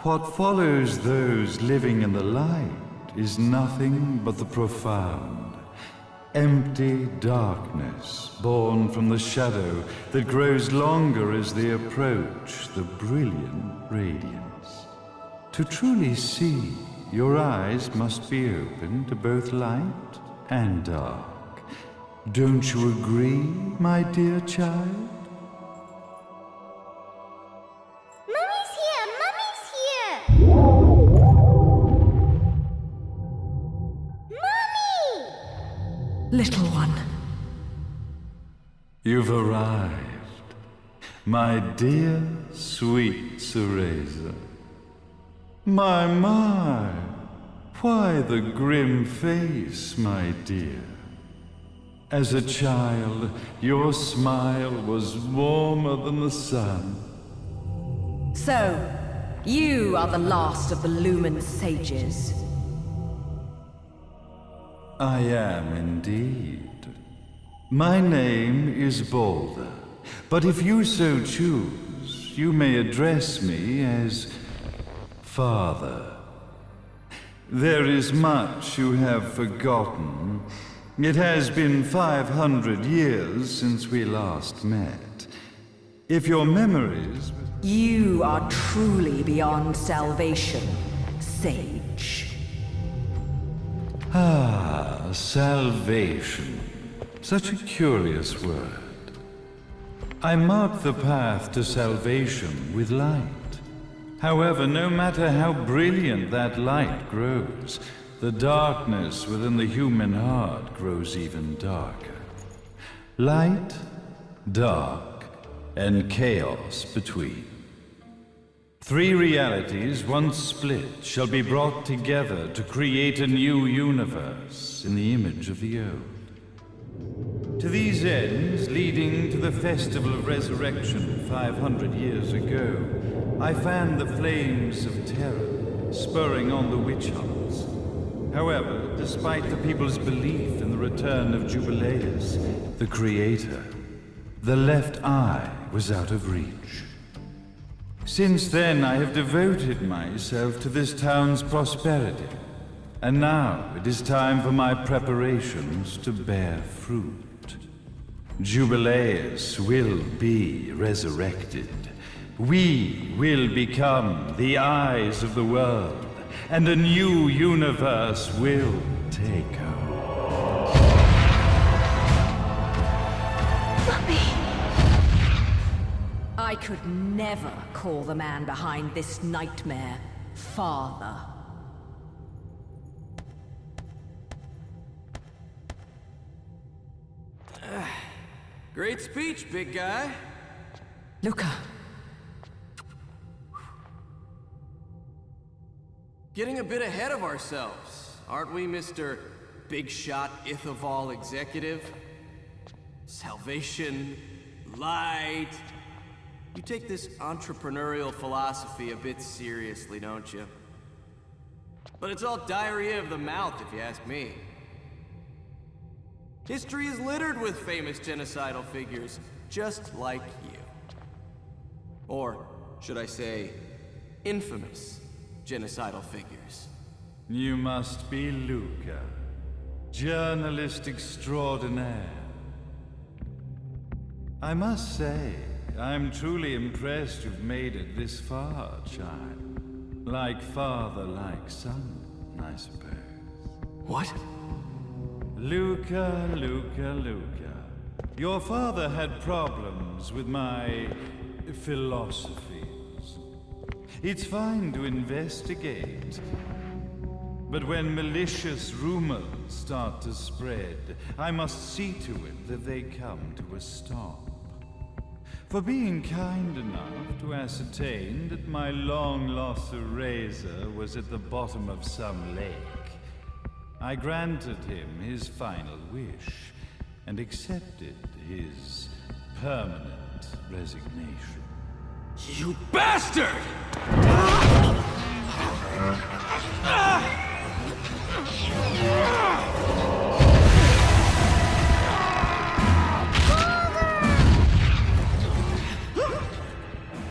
What follows those living in the light is nothing but the profound, empty darkness born from the shadow that grows longer as they approach the brilliant radiance. To truly see, your eyes must be open to both light and dark. Don't you agree, my dear child? Mummy's here! Mummy's here! Mummy! Little one. You've arrived, my dear, sweet Cereza. My, why the grim face, my dear? As a child, your smile was warmer than the sun. So, you are the last of the Lumen sages. I am indeed. My name is Balder, but if you so choose, you may address me as Father. There is much you have forgotten. It has been 500 years since we last met. If your memories... You are truly beyond salvation, sage. Ah, salvation. Such a curious word. I mark the path to salvation with light. However, no matter how brilliant that light grows, the darkness within the human heart grows even darker. Light, dark, and chaos between. Three realities, once split, shall be brought together to create a new universe in the image of the old. To these ends, leading to the Festival of Resurrection 500 years ago, I fanned the flames of terror, spurring on the witch hunts. However, despite the people's belief in the return of Jubileus, the Creator, the left eye was out of reach. Since then, I have devoted myself to this town's prosperity, and now it is time for my preparations to bear fruit. Jubileus will be resurrected. We will become the eyes of the world, and a new universe will take hold. Mummy! I could never call the man behind this nightmare father. Great speech, big guy. Luca. Getting a bit ahead of ourselves, aren't we, Mr. Big Shot Ithaval Executive? Salvation, light. You take this entrepreneurial philosophy a bit seriously, don't you? But it's all diarrhea of the mouth, if you ask me. History is littered with famous genocidal figures, just like you. Or, should I say, infamous genocidal figures. You must be Luca, journalist extraordinaire. I must say, I'm truly impressed you've made it this far, child. Like father, like son, I suppose. What? Luca. Your father had problems with my philosophies. It's fine to investigate, but when malicious rumors start to spread, I must see to it that they come to a stop. For being kind enough to ascertain that my long-lost eraser was at the bottom of some lake, I granted him his final wish and accepted his permanent resignation. You bastard!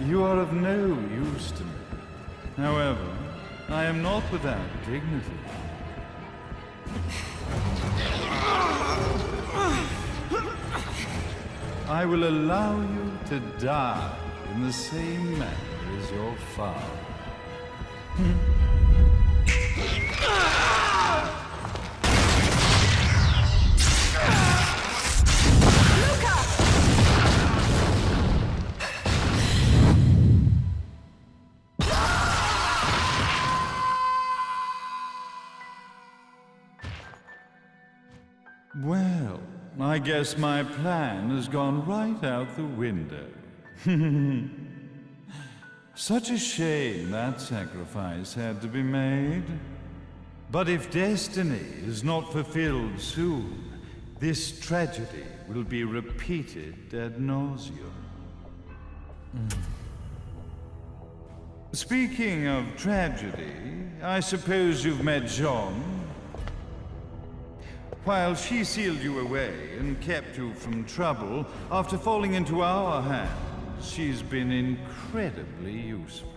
You are of no use to me. However, I am not without dignity. I will allow you to die in the same manner as your father. Well, I guess my plan has gone right out the window. Such a shame that sacrifice had to be made. But if destiny is not fulfilled soon, this tragedy will be repeated ad nauseum. Speaking of tragedy, I suppose you've met Jean. While she sealed you away and kept you from trouble, after falling into our hands, she's been incredibly useful.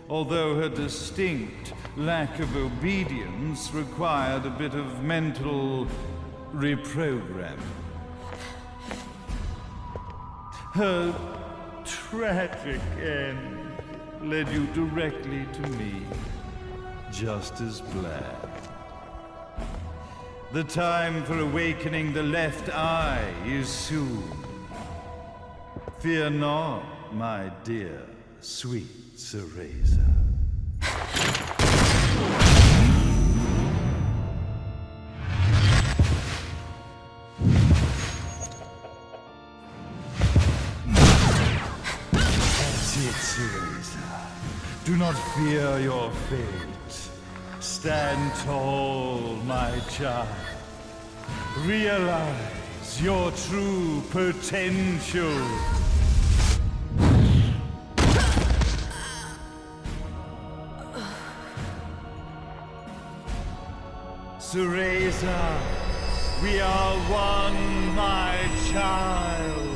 Although her distinct lack of obedience required a bit of mental reprogramming. Her tragic end led you directly to me, just as planned. The time for awakening the left eye is soon. Fear not, my dear, sweet Cereza. That's it, Cereza. Do not fear your fate. Stand tall, my child. Realize your true potential. Cereza, we are one, my child.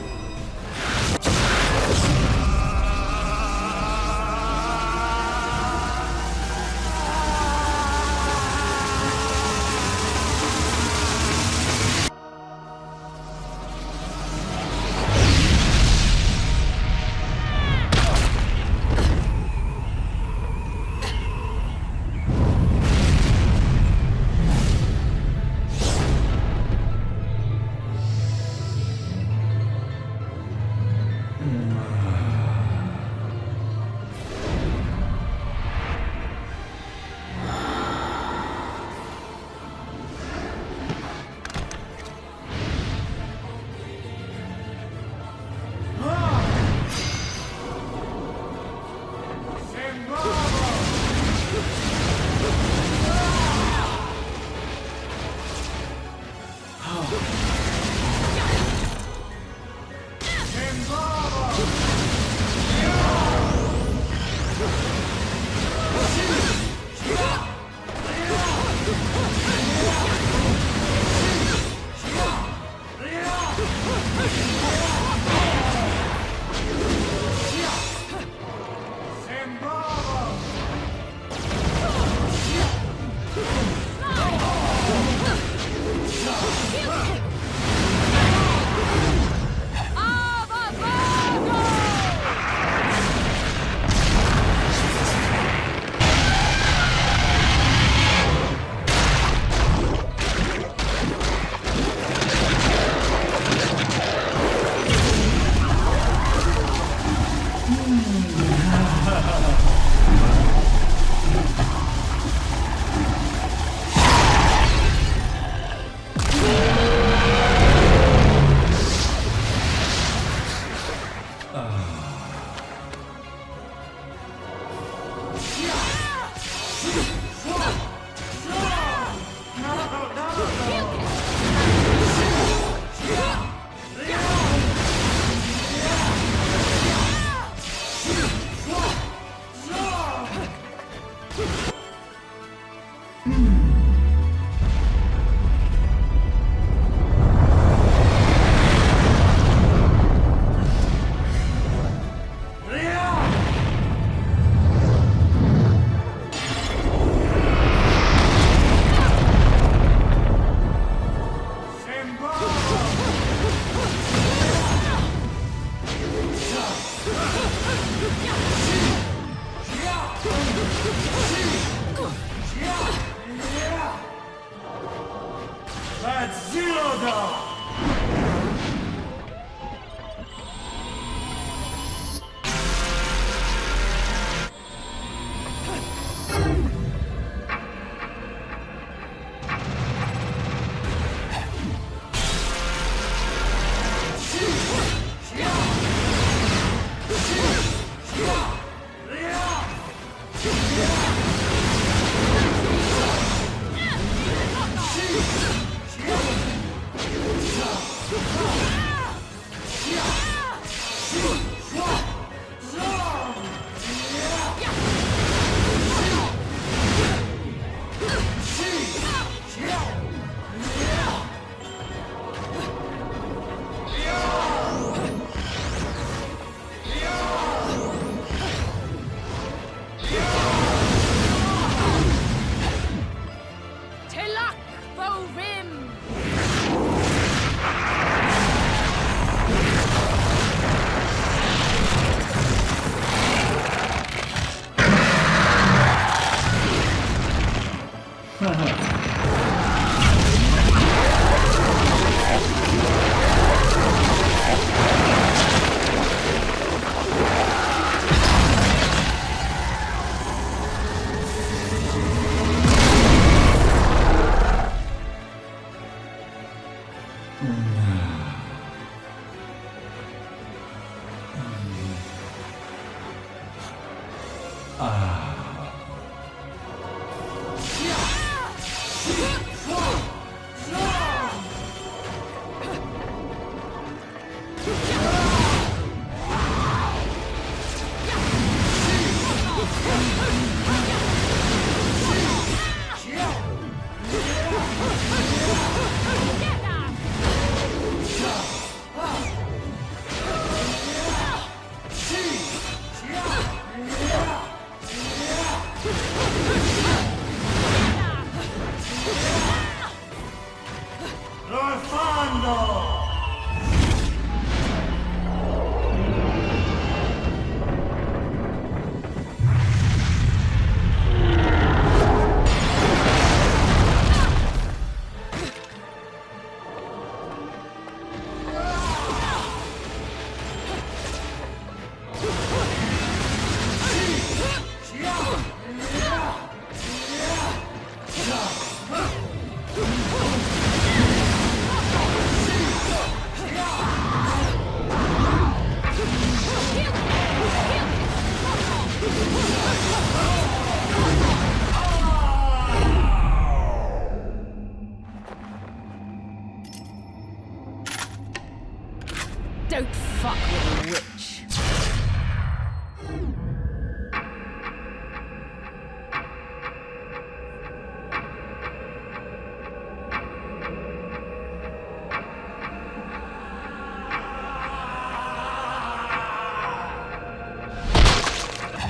Don't fuck with a witch.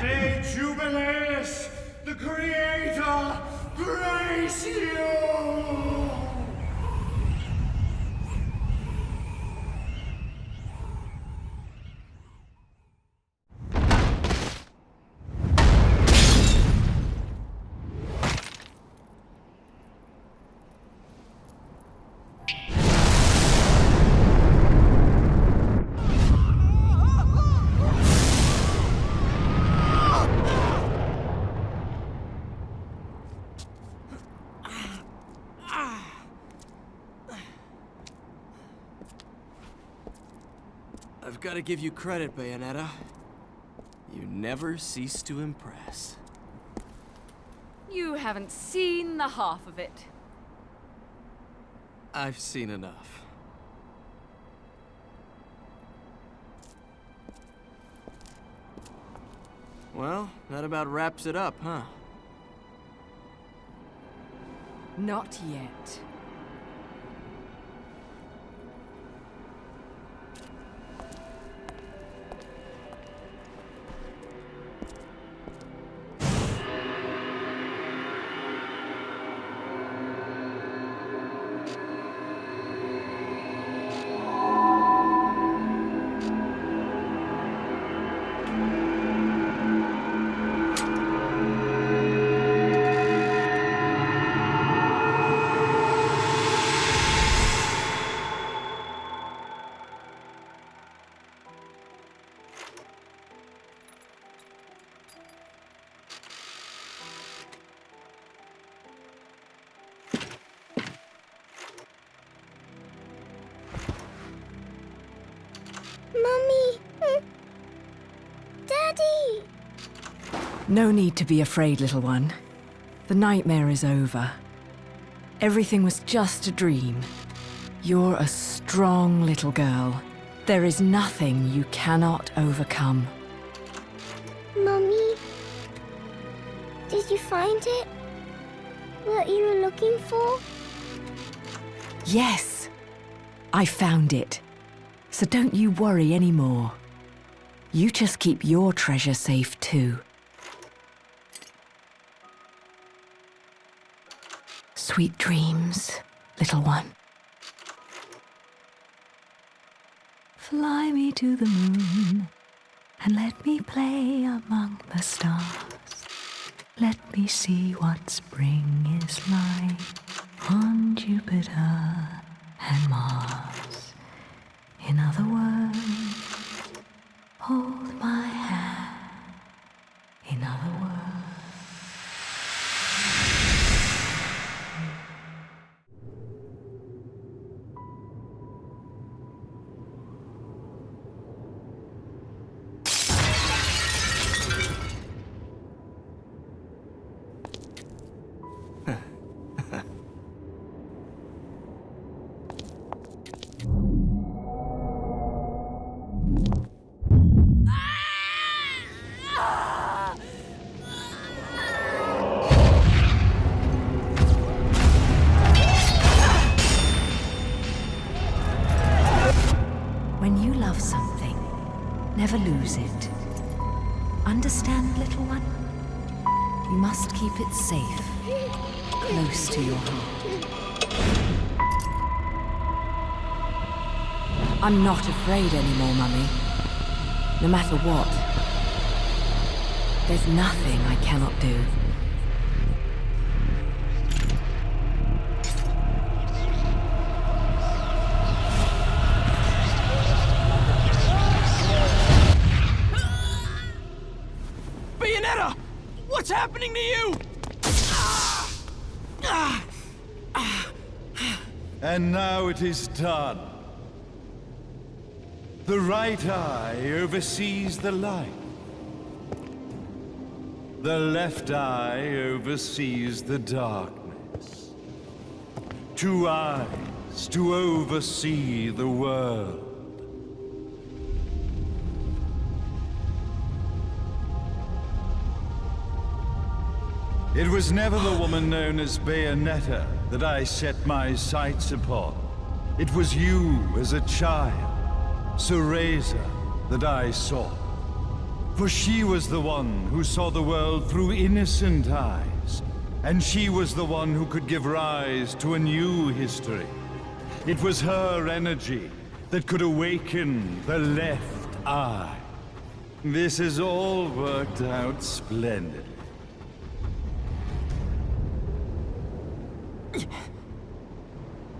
May Jubileus, the Creator, grace you! I've got to give you credit, Bayonetta. You never cease to impress. You haven't seen the half of it. I've seen enough. Well, that about wraps it up, huh? Not yet. Mummy! Daddy! No need to be afraid, little one. The nightmare is over. Everything was just a dream. You're a strong little girl. There is nothing you cannot overcome. Mummy? Did you find it? What you were looking for? Yes, I found it. So don't you worry anymore. You just keep your treasure safe too. Sweet dreams, little one. Fly me to the moon and let me play among the stars. Let me see what spring is like on Jupiter and Mars. In other words, hold my hand. In other words. never lose it. Understand, little one? You must keep it safe, close to your heart. I'm not afraid anymore, Mummy. No matter what. There's nothing I cannot do. Bayonetta! What's happening to you? And now it is done. The right eye oversees the light. The left eye oversees the darkness. 2 eyes to oversee the world. It was never the woman known as Bayonetta that I set my sights upon. It was you as a child, Cereza, that I saw. For she was the one who saw the world through innocent eyes, and she was the one who could give rise to a new history. It was her energy that could awaken the left eye. This has all worked out splendidly.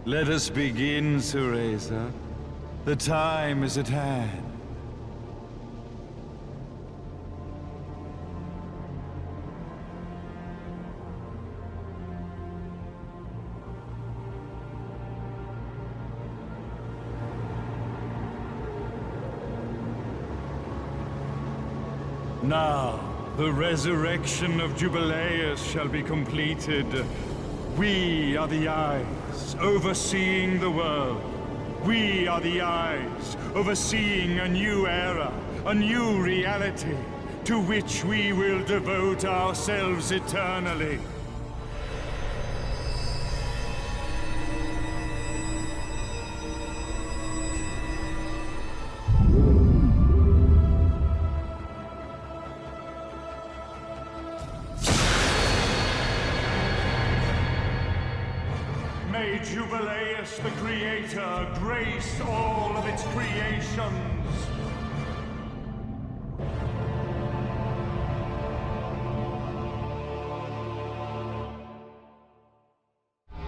Let us begin, Cereza. The time is at hand. Now, the resurrection of Jubileus shall be completed. We are the eyes, overseeing the world. We are the eyes, overseeing a new era, a new reality, to which we will devote ourselves eternally. May Jubileus the Creator grace all of its creations.